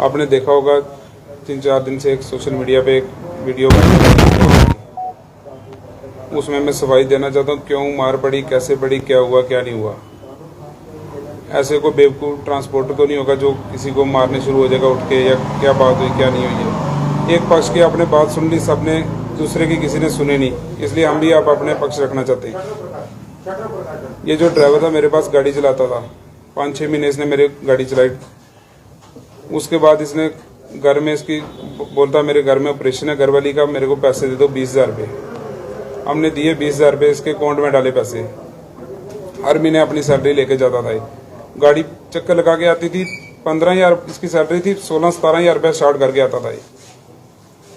आपने देखा होगा 3-4 दिन से एक सोशल मीडिया पे एक वीडियो वायरल है, उसमें मैं सफाई देना चाहता हूँ क्यों मार पड़ी, कैसे पड़ी, क्या हुआ क्या नहीं हुआ। ऐसे कोई बेवकूफ़ ट्रांसपोर्टर तो नहीं होगा जो किसी को मारने शुरू हो जाएगा उठ के, या क्या बात हुई क्या नहीं हुई है। एक पक्ष की आपने बात सुन ली, सबने दूसरे की किसी ने सुने नहीं, इसलिए हम भी आप अपने पक्ष रखना चाहते हैं। ये जो ड्राइवर था मेरे पास गाड़ी चलाता था, 5-6 महीने इसने मेरे गाड़ी चलाई। उसके बाद इसने घर में इसकी बोलता मेरे घर में ऑपरेशन है घरवाली का, मेरे को पैसे दे दो 20,000 रुपये। हमने दिए 20,000 रुपये, इसके अकाउंट में डाले पैसे। हर महीने अपनी सैलरी लेके जाता था। गाड़ी चक्कर लगा के आती थी, 15,000 इसकी सैलरी थी, 16-17,000 रुपये स्टार्ट करके आता था।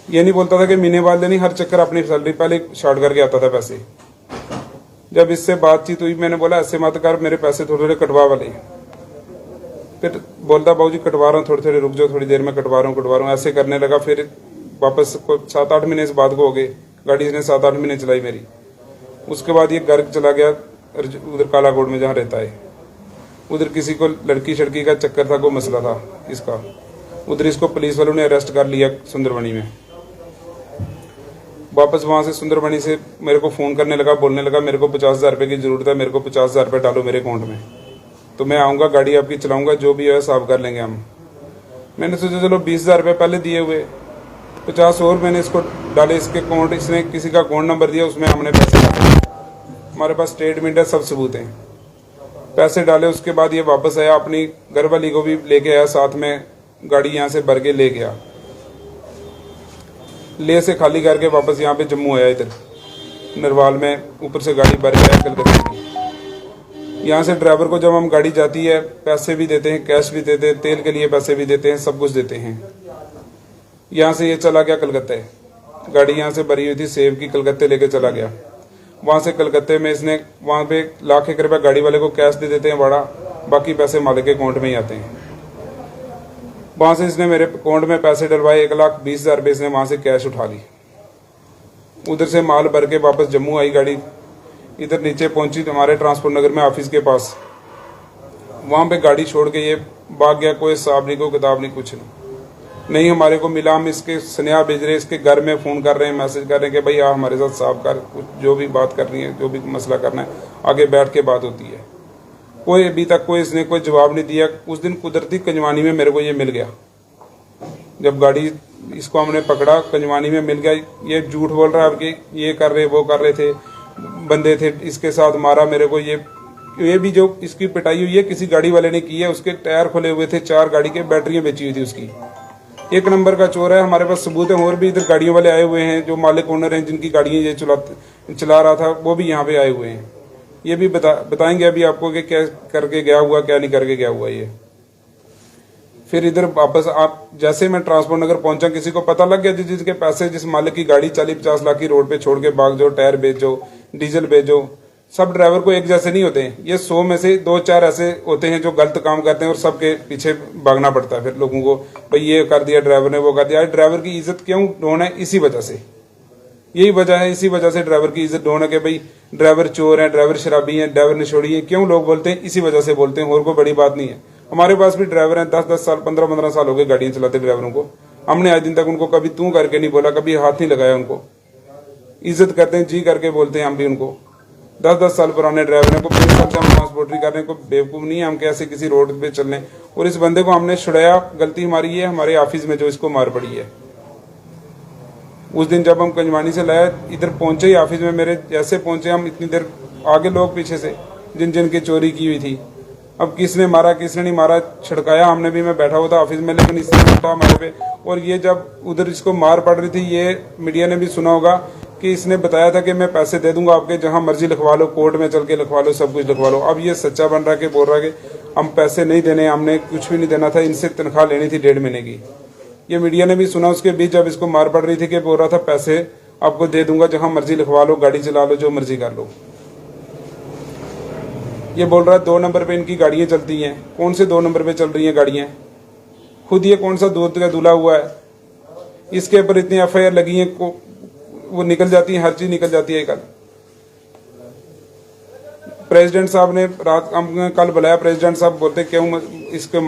ये नहीं बोलता था कि महीने बाद लेनी, हर चक्कर अपनी सैलरी पहले स्टार्ट करके आता था पैसे। जब इससे बातचीत हुई मैंने बोला ऐसे मत कर, मेरे पैसे थोड़े थोड़े कटवा वाले। फिर बोलता बाबूजी कटवा रहा हूँ, थोड़ी थोड़ी रुक जाओ, थोड़ी देर में कटवा रहा हूँ, ऐसे करने लगा। फिर वापस 7-8 महीने इस बात को हो गए, गाड़ी इसने 7-8 महीने चलाई मेरी। उसके बाद ये घर चला गया उधर कालाकोट में जहाँ रहता है। उधर किसी को लड़की शड़की का चक्कर था, कोई मसला था इसका। उधर इसको पुलिस वालों ने अरेस्ट कर लिया सुंदरबनी में। वापस वहां से सुंदरबनी से मेरे को फोन करने लगा, बोलने लगा मेरे को 50,000 रुपये की जरूरत है, मेरे को 50,000 रुपये डालो मेरे अकाउंट में, तो मैं आऊँगा गाड़ी आपकी चलाऊँगा, जो भी है साफ कर लेंगे हम। मैंने सोचा चलो 20,000 रुपये पहले दिए हुए, 50 और मैंने इसको डाले इसके अकाउंट। इसने किसी का अकाउंट नंबर दिया, उसमें हमने पैसे डाले, हमारे पास स्टेटमेंट है, सब सबूत हैं। पैसे डाले, उसके बाद ये वापस आया, अपनी घरवाली को भी लेके आया साथ में, गाड़ी यहाँ से भर के ले गया। ले से खाली करके वापस यहाँ पे जम्मू आया, इधर नरवाल में ऊपर से गाड़ी भर के आया कलकत्ते की। यहाँ से ड्राइवर को जब हम गाड़ी जाती है पैसे भी देते हैं, कैश भी देते हैं, तेल के लिए पैसे भी देते हैं, सब कुछ देते हैं। यहाँ से ये चला गया कलकत्ते, गाड़ी यहाँ से भरी हुई थी सेब की, कलकत्ते लेके चला गया। वहां से कलकत्ते में इसने वहां पे लाख-1 रुपया गाड़ी वाले को कैश दे देते हैं बड़ा, बाकी पैसे मालिक के अकाउंट में ही आते हैं। वहां से इसने मेरे अकाउंट में पैसे डलवाए, 1,20,000 रुपये इसने वहां से कैश उठा ली। उधर से माल भर के वापस जम्मू आई गाड़ी, इधर नीचे पहुंची हमारे ट्रांसपोर्ट नगर में ऑफिस के पास। वहां पे गाड़ी छोड़ के ये भाग गया, कोई हिसाब नहीं, कोई किताब नहीं, कुछ नहीं हमारे को मिला। हम इसके स्नेहा भेज रहे, इसके घर में फोन कर रहे हैं, मैसेज कर रहे हैं कि भाई आ हमारे साथ साफ कर, जो भी बात करनी है, जो भी मसला करना है आगे बैठ के बात होती है। कोई अभी तक कोई इसने कोई जवाब नहीं दिया। उस दिन कुदरती कंजवानी में मेरे को ये मिल गया, जब गाड़ी इसको हमने पकड़ा कंजवानी में मिल गया। ये झूठ बोल रहा है कि ये कर रहे वो कर रहे थे, बंदे थे इसके साथ, मारा मेरे को। ये भी जो इसकी पिटाई हुई है किसी गाड़ी वाले ने की है, उसके टायर खुले हुए थे, 4 गाड़ी के बैटरियां बेची हुई थी उसकी। 1 नंबर का चोर है, हमारे पास सबूत है। और भी इधर गाड़ियों वाले आए हुए हैं, जो मालिक ओनर हैं जिनकी गाड़ियां ये चला रहा था, वो भी यहाँ पे आए हुए हैं। ये भी बताएंगे अभी आपको कि क्या करके गया हुआ, क्या नहीं करके गया हुआ ये। फिर इधर वापस आप जैसे मैं ट्रांसपोर्ट नगर पहुंचा, किसी को पता लग गया जिसके पैसे, जिस मालिक की गाड़ी 40-50 लाख की रोड पे छोड़ के भाग जाओ, टायर बेचो, डीजल बेचो। सब ड्राइवर को एक जैसे नहीं होते हैं, ये 100 में से 2-4 ऐसे होते हैं जो गलत काम करते हैं और सबके पीछे भागना पड़ता है फिर लोगों को, भाई ये कर दिया ड्राइवर ने, वो कर दिया। ड्राइवर की इज्जत क्यों डाउन है? इसी वजह से, यही वजह है, इसी वजह से ड्राइवर की इज्जत डाउन है कि भाई ड्राइवर चोर है, ड्राइवर शराबी है, ड्राइवर निछोड़ी है। क्यों लोग बोलते हैं? इसी वजह से बोलते हैं, और कोई बड़ी बात नहीं है। हमारे पास भी ड्राइवर हैं, 10-10 साल 15-15 साल हो गए गाड़ियां चलाते ड्राइवरों को। हमने आज दिन तक उनको कभी तू करके नहीं बोला, कभी हाथ नहीं लगाया उनको। इज्जत करते हैं, जी करके बोलते हैं हम भी उनको। 10-10 साल पुराने ड्राइवर हैं, को 20 साल से हम ट्रांसपोर्टरी कर रहे हैं, को बेवकूफ नहीं है हम कैसे किसी रोड पे चलने। और इस बंदे को हमने छुड़ाया, गलती हमारी है, हमारे ऑफिस में जो इसको मार पड़ी है। उस दिन जब हम कंजवानी से लाया, इधर पहुंचे ही ऑफिस में मेरे, जैसे पहुंचे हम इतनी देर आगे लोग पीछे से जिन जिन की चोरी की हुई थी। अब किसने मारा किसने नहीं मारा, छिड़काया हमने भी, मैं बैठा हुआ था ऑफिस में, लेकिन इसने उठा हमारे पे। और ये जब उधर इसको मार पड़ रही थी, ये मीडिया ने भी सुना होगा कि इसने बताया था कि मैं पैसे दे दूंगा आपके, जहां मर्जी लिखवा लो, कोर्ट में चल के लिखवा लो, सब कुछ लिखवा लो। अब ये सच्चा बन रहा है कि बोल रहा है कि हम पैसे नहीं देने, हमने कुछ भी नहीं देना था, इनसे तनख्वाह लेनी थी 1.5 महीने की। ये मीडिया ने भी सुना। उसके बीच जब इसको मार पड़ रही थी कि बोल रहा था पैसे आपको दे दूंगा, जहां मर्जी लिखवा लो, गाड़ी चला लो, जो मर्जी कर लो। ये बोल रहा है 2 नंबर पे इनकी गाड़ियां चलती हैं। कौन से 2 नंबर पे चल रही हैं गाड़ियां? खुद ये कौन सा दूध का दूल्हा हुआ है? इसके ऊपर इतनी FIR लगी है, वो निकल जाती है, हर चीज निकल जाती है। कल प्रेसिडेंट साहब ने रात कल बुलाया, प्रेसिडेंट साहब बोलते क्यों इसके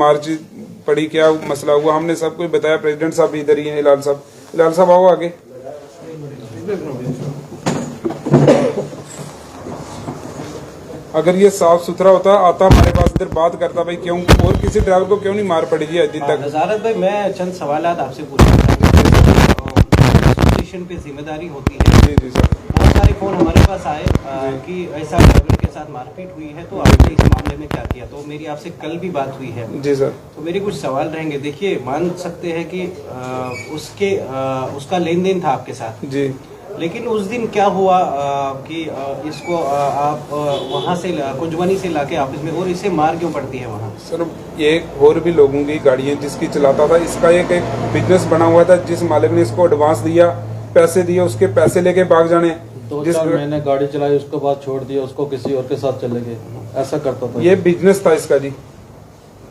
पड़ी, क्या मसला हुआ, हमने सब कुछ बताया। प्रेसिडेंट साहब भी इधर ही हैं, हिलाल साहब आओ आगे। अगर ये साफ सुथरा होता आता हमारे पास इधर बात करता, भाई क्यों और किसी ड्राइवर को क्यों नहीं मार पड़ी जी अभी तक। नज़ारत भाई, मैं चंद सवालात आपसे पूछना चाहूँगा। एसोसिएशन पे जिम्मेदारी होती है। जी जी सर। बहुत सारे फोन हमारे पास आए कि ऐसा ड्राइवर के साथ मारपीट हुई है, तो आपने इस मामले में क्या किया। तो मेरी आपसे कल भी बात हुई है। जी सर। तो मेरे कुछ सवाल रहेंगे। देखिए, मान सकते हैं कि उसका लेन देन था आपके साथ जी, लेकिन उस दिन क्या हुआ कि इसको आप वहाँ से कुंजवानी से लाके ऑफिस में, और इसे मार क्यों पड़ती है वहाँ। सर ये और भी लोगों की गाड़ियाँ जिसकी चलाता था, इसका एक बिजनेस बना हुआ था। जिस मालिक ने इसको एडवांस दिया, पैसे दिए, उसके पैसे लेके भाग जाने। 2-4 महीने गाड़ी चलाई, उसके बाद छोड़ दिया, उसको किसी और के साथ चले गए, ऐसा करता था। ये बिजनेस था इसका जी,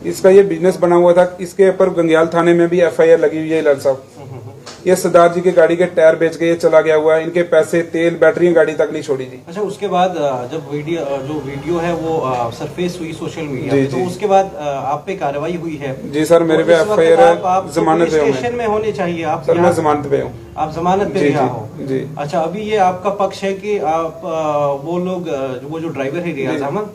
इसका ये बिजनेस बना हुआ था। इसके ऊपर गंगयाल थाने में भी FIR लगी हुई है हिलाल साहब। ये सरदार जी की गाड़ी के टायर बेच के ये चला गया हुआ है। इनके पैसे, तेल, बैटरी गाड़ी तक नहीं छोड़ी जी। अच्छा, उसके बाद जब वीडियो है वो सरफेस हुई सोशल मीडिया पे, तो उसके बाद आप पे कार्रवाई हुई है। जी सर, मेरे पे FIR है, जमानत स्टेशन में होने चाहिए आप। सर मैं जमानत पे हूँ। आप जमानत पे रिहा हो जी। अच्छा, अभी ये आपका पक्ष है कि आप वो लोग वो जो ड्राइवर है रियाज अहमद,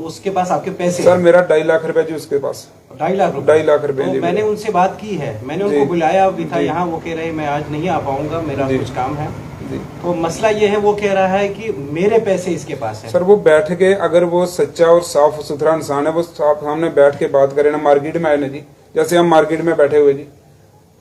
उसके पास आपके पैसे। सर मेरा 2.5 लाख रुपए जी उसके पास। 2.5 लाख रुपए। तो मैंने उनसे बात की है, मैंने उनको बुलाया भी था यहाँ। वो कह रहे मैं आज नहीं आ पाऊंगा, मेरा कुछ काम है। तो मसला ये है, वो कह रहा है कि मेरे पैसे इसके पास है। सर वो बैठ के, अगर वो सच्चा और साफ सुथरा इंसान है, वो सामने बैठ के बात करे ना। मार्केट में आए ना जी, जैसे हम मार्केट में बैठे हुए जी,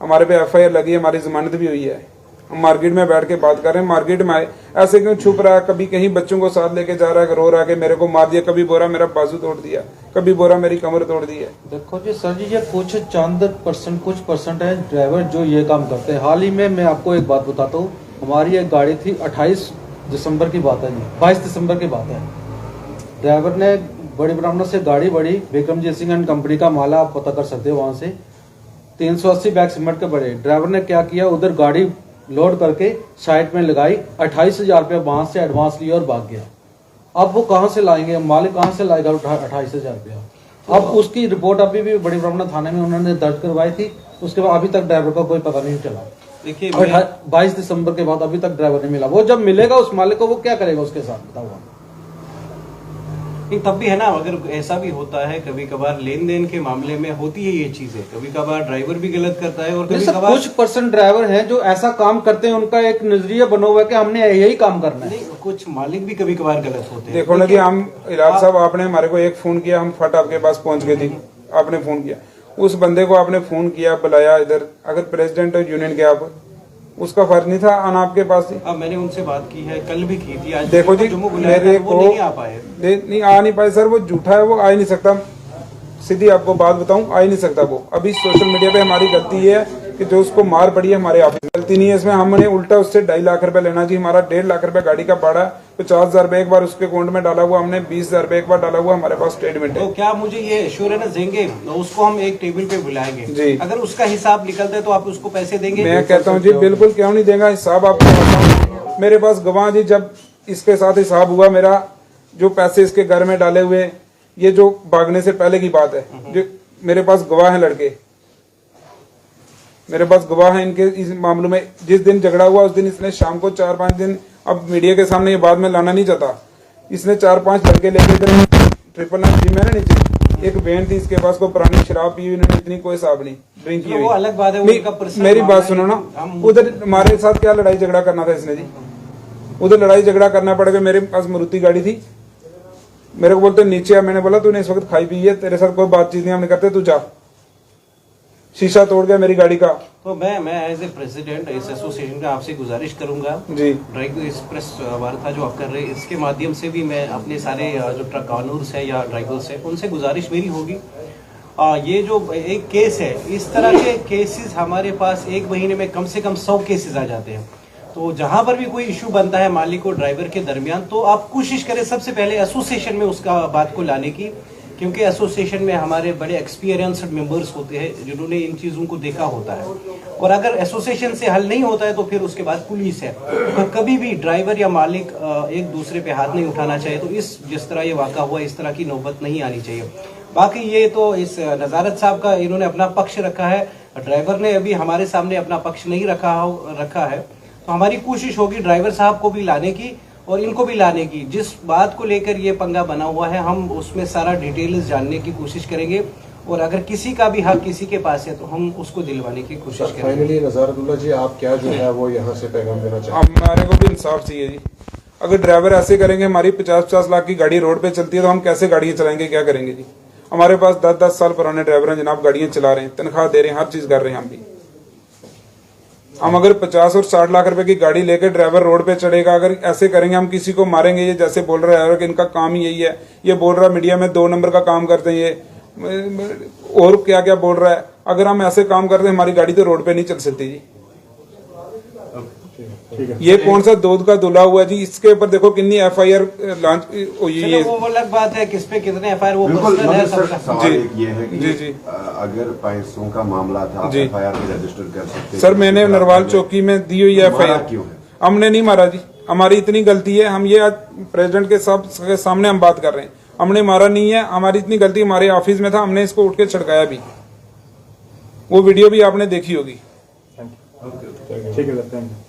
हमारे पे FIR लगी है, हमारी जमानत भी हुई है। हम मार्केट में बैठ के बात कर रहे हैं, मार्केट में आए, ऐसे क्यों छुप रहा है। कभी कहीं बच्चों को साथ लेके जा रहा है, रो रहा है कि मेरे को मार दिया, कभी बोरा मेरा बाजू तोड़ दिया, कभी बोरा मेरी कमर तोड़ दी है। देखो जी सर जी, ये कुछ कुछ परसेंट है ड्राइवर जो ये काम करते हैं। हाल ही में मैं आपको एक बात बताता हूँ, हमारी एक गाड़ी थी, 28 दिसंबर की बात है जी, 22 दिसंबर की बात है। ड्राइवर ने बड़ी ब्राह्मण से गाड़ी बड़ी विक्रमजीत सिंह एंड कंपनी का माला, आप पता कर सकते हो वहां से, 380 बैग सीमेंट के बड़े। ड्राइवर ने क्या किया, उधर गाड़ी लोड करके साइड में लगाई, 28,000 रुपया वहां से एडवांस लिया और भाग गया। अब वो कहां से लाएंगे, मालिक कहां से लाएगा 28,000 रुपया। अब उसकी रिपोर्ट अभी भी बड़ी ब्राह्मण थाने में उन्होंने दर्ज करवाई थी, उसके बाद अभी तक ड्राइवर का कोई पता नहीं चला। देखिए 22 दिसंबर के बाद अभी तक ड्राइवर नहीं मिला। वो जब मिलेगा उस मालिक को, वो क्या करेगा उसके साथ, बताओ। तब भी है ना, अगर ऐसा भी होता है कभी कभार लेन देन के मामले में होती है ये चीजें, कभी कभार ड्राइवर भी गलत करता है, और कभी कभार कुछ परसेंट ड्राइवर हैं जो ऐसा काम करते हैं, उनका एक नजरिया बना हुआ है कि हमने यही काम करना है। नहीं, कुछ मालिक भी कभी कभार गलत होते हैं। देखो ना जी, हम इलाज साहब, आपने हमारे को एक फोन किया, हम फट आपके पास पहुंच गए थे। आपने फोन किया, उस बंदे को आपने फोन किया, बुलाया इधर। अगर प्रेसिडेंट यूनियन के आप, उसका फर्ज नहीं था आना आपके पास। मैंने उनसे बात की है, कल भी की थी। आज देखो जी, मेरे को नहीं आ पाए, नहीं आ नहीं पाए सर। वो झूठा है, वो आ ही नहीं सकता। सीधी आपको बात बताऊं, आ ही नहीं सकता वो। अभी सोशल मीडिया पे हमारी गलती है कि जो उसको मार पड़ी है, हमारे ऑफिस गलती नहीं है इसमें। हमने उल्टा उससे 2.5 लाख रुपए लेना जी। हमारा 1.5 लाख रुपए गाड़ी का भाड़ा, 50,000 रुपए एक बार उसके अकाउंट में डाला हुआ हमने, 20,000 रुपए एक बार डाला हुआ, हमारे पास स्टेटमेंट है। तो क्या मुझे ये एश्योरेंस देंगे, उसको हम एक टेबल पे बुलाएंगे जी, अगर उसका हिसाब निकलता है तो आप उसको पैसे देंगे? मैं कहता हूँ जी बिल्कुल, क्यों नहीं देगा। हिसाब आपको बताऊं, मेरे पास गवाह जी, जब इसके साथ हिसाब हुआ, मेरा जो पैसे इसके घर में डाले हुए, ये जो भागने से पहले की बात है, जो मेरे पास गवाह है, लड़के मेरे पास गवाह है इनके इस मामलों में। जिस दिन झगड़ा हुआ उस दिन इसने शाम को 4-5 दिन, अब मीडिया के सामने ये बाद में लाना नहीं चाहता, इसने 4-5 लड़के लेके इधर 999 जी मैंने नीचे, एक बहन थी इसके पास, को पुरानी शराब पी, इन्होंने इतनी कोई हिसाब नहीं, ड्रिंक की हुई। वो अलग बात है, मेरी बात सुनो ना, उधर हमारे साथ क्या लड़ाई झगड़ा करना था इसने जी। उधर लड़ाई झगड़ा करना पड़ गया। मेरे पास मारुति गाड़ी थी, मेरे को बोलते नीचे आ। मैंने बोला तूने इस वक्त खाई पी है, तेरे साथ कोई बातचीत नहीं हमने करते, तू जा। शीशा तोड़ गया मेरी गाड़ी का। तो मैं एज ए प्रेसिडेंट इस एसोसिएशन का आपसे गुजारिश करूंगा जी, ड्राइव एक्सप्रेस वार्ता जो आप कर रहे हैं, इसके माध्यम से भी मैं अपने सारे जो ट्रक ऑनर्स है या ड्राइवर्स है, उनसे गुजारिश मेरी होगी, ये जो एक केस है, इस तरह के केसेस हमारे पास एक महीने में कम से कम 100 केसेस आ जाते हैं। तो जहां पर भी कोई इशू बनता है मालिक और ड्राइवर के दरमियान, तो आप कोशिश करें सबसे पहले एसोसिएशन में उसका बात को लाने की, क्योंकि एसोसिएशन में हमारे बड़े एक्सपीरियंस्ड मेंबर्स होते हैं जिन्होंने इन चीज़ों को देखा होता है। और अगर एसोसिएशन से हल नहीं होता है तो फिर उसके बाद पुलिस है। तो कभी भी ड्राइवर या मालिक एक दूसरे पे हाथ नहीं उठाना चाहिए। तो जिस तरह ये वाक़ा हुआ, इस तरह की नौबत नहीं आनी चाहिए। बाकी ये तो इस नजारत साहब का इन्होंने अपना पक्ष रखा है, ड्राइवर ने अभी हमारे सामने अपना पक्ष नहीं रखा है। तो हमारी कोशिश होगी ड्राइवर साहब को भी लाने की और इनको भी लाने की। जिस बात को लेकर ये पंगा बना हुआ है हम उसमें सारा डिटेल्स जानने की कोशिश करेंगे और अगर किसी का भी हक किसी के पास है तो हम उसको दिलवाने की कोशिश करेंगे। फाइनली नज़ारुल्लाह जी, आप क्या जो है वो यहाँ से पैगाम देना चाहते हैं? हमारे को भी इंसाफ चाहिए जी। अगर ड्राइवर ऐसे करेंगे, हमारी 50-50 लाख की गाड़ी रोड पे चलती है तो हम कैसे गाड़ियां चलाएंगे, क्या करेंगे जी? हमारे पास 10-10 साल पुराने ड्राइवर हैं जनाब, गाड़ियां चला रहे हैं, तनख्वाह दे रहे हैं, हर चीज कर रहे हैं हम भी। हम अगर 50 और 60 लाख रुपए की गाड़ी लेकर ड्राइवर रोड पे चढ़ेगा, अगर ऐसे करेंगे हम किसी को मारेंगे, ये जैसे बोल रहा है कि इनका काम ही यही है, ये बोल रहा है मीडिया में 2 नंबर का काम करते हैं, ये और क्या क्या बोल रहा है। अगर हम ऐसे काम करते हैं हमारी गाड़ी तो रोड पे नहीं चल सकती जी। ये कौन सा दूध का धुला हुआ जी, इसके ऊपर देखो कितनी FIR लॉन्च हुई है। वो अलग बात है किस पे कितने FIR वो बिल्कुल पर्सनल है सर, सबका। सवाल एक ये है कि जी। अगर पैसों का मामला था जी। FIR भी रजिस्टर कर सकते। सर मैंने नरवाल चौकी में दी हुई है मारा FIR। क्यों है? हमने नहीं मारा जी, हमारी इतनी गलती है। हम ये आज प्रेसिडेंट के सामने हम बात कर रहे हैं, हमने मारा नहीं है, हमारी इतनी गलती, हमारे ऑफिस में था, हमने इसको उठ के छिड़काया भी। वो वीडियो भी आपने देखी होगी। ठीक है सर, थैंक यू।